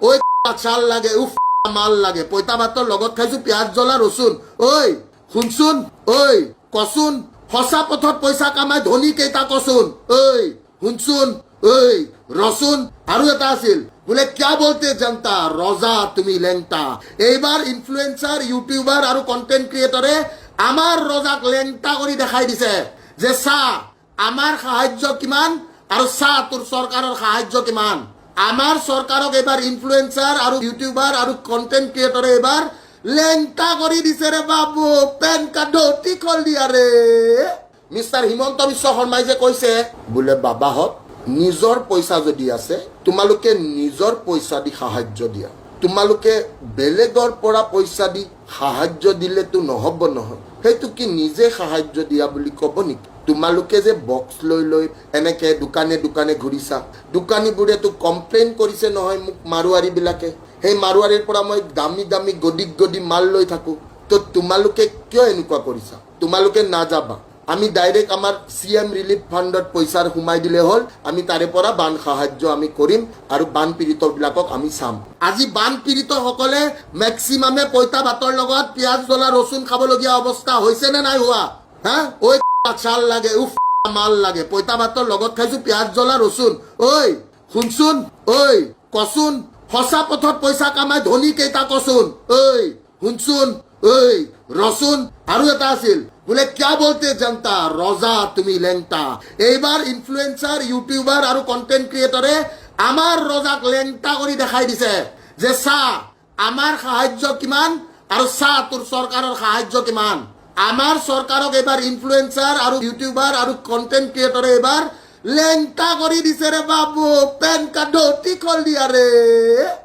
ওই চাল লাগে উফ মাল লাগে পইতা ভাতৰ লগত খাইছো পিয়াজ জ্বলা ৰচুন ঐ শুনচোন ঐ কচোন সঁচা পথত পইচা কামাই ধনী কেইটা কচোন ঐ শুনচোন ঐ রসুন আৰু এটা আছিল বোলে क्या बोलते जनता ৰজা তুমি লেংটা এইবাৰ ইনফ্লুয়েন্সাৰ ইউটিউবাৰ আৰু কন্টেন্ট ক্ৰিয়েটৰে আমাৰ ৰজাক লেংটা কৰি দেখাই দিছে যে চা আমাৰ সাহায্য কিমান আৰু চা তোৰ চৰকাৰৰ সাহায্য কিমান আমাৰ চৰকাৰক এবাৰ ইনফ্লুয়েন্সাৰ আৰু ইউটিউবাৰ আৰু কন্টেন্ট ক্ৰিয়েটৰে এবাৰ লেংটা কৰি দিছে ৰে বাবু পেন কাৰ্ড অতি খল দিয়া ৰে মিস্টাৰ হিমন্ত বিশ্ব শৰ্মাই যে কৈছে বোলে বাবাহত নিজৰ পইচা যদি আছে তোমালোকে নিজৰ পইচা দি সাহায্য দিয়া তোমালোকে বেলেগৰ পৰা পইচা দি সাহায্য দিলে তো নহব নহয় সেইটো কি নিজে সাহায্য দিয়া বুলি ক'ব নেকি তোমালোকে যে বক্স লৈ লৈ এনেকে দোকানে দোকানে ঘূৰিছা দোকানীবোৰে তো কমপ্লেইন কৰিছে নহয় মোক মাৰুৱাৰী বিলাকে সেই মাৰুৱাৰীৰ পৰা মই দামী দামী গদি মাল লৈ থাকো তো তোমালোকে কিয় এনেকুৱা কৰিছা তোমালোকে নাযাবা আমি ডাইৰেক্ট আমাৰ সিএম ৰিলিফ ফান্ডত পয়সা হুমাই দিলে হল আমি তাৰে পৰা বান সাহায্য আমি কৰিম আৰু বান পীড়িত বিলাকক আমি চাম আজি বান পীড়িত সকলে ম্যাক্সিমামে পইতা ভাতৰ লগত পিয়াজ জ্বলা ৰচুন খাবলগীয়া অৱস্থা হৈছে নে নাই হোৱা হা ওই চাল লাগে উফ মাল লাগে পইতা ভাতৰ লগত খাইছো পিয়াজ জ্বলা ৰচুন ঐ শুনচোন ঐ কচোন সঁচা পথত পইচা কামাই ধনী কেইটা কচোন ঐ শুনচোন ঐ রসুন আৰু এটা আছিল বোলে क्या बोलते जनता ৰজা তুমি লেংটা এইবাৰ ইনফ্লুয়েন্সাৰ ইউটিউবাৰ আৰু কন্টেন্ট ক্ৰিয়েটৰে আমাৰ ৰজাক লেংটা কৰি দেখাই দিছে যে চা আমাৰ সাহায্য কিমান আৰু চা তোৰ চৰকাৰৰ সাহায্য কিমান আমাৰ চৰকাৰক এবাৰ ইনফ্লুয়েন্সাৰ আৰু ইউটিউবাৰ আৰু কন্টেন্ট ক্ৰিয়েটৰে এবাৰ লেংটা কৰি দিছে ৰে বাবু পেন কাৰ্ড অতি খল দিয়া ৰে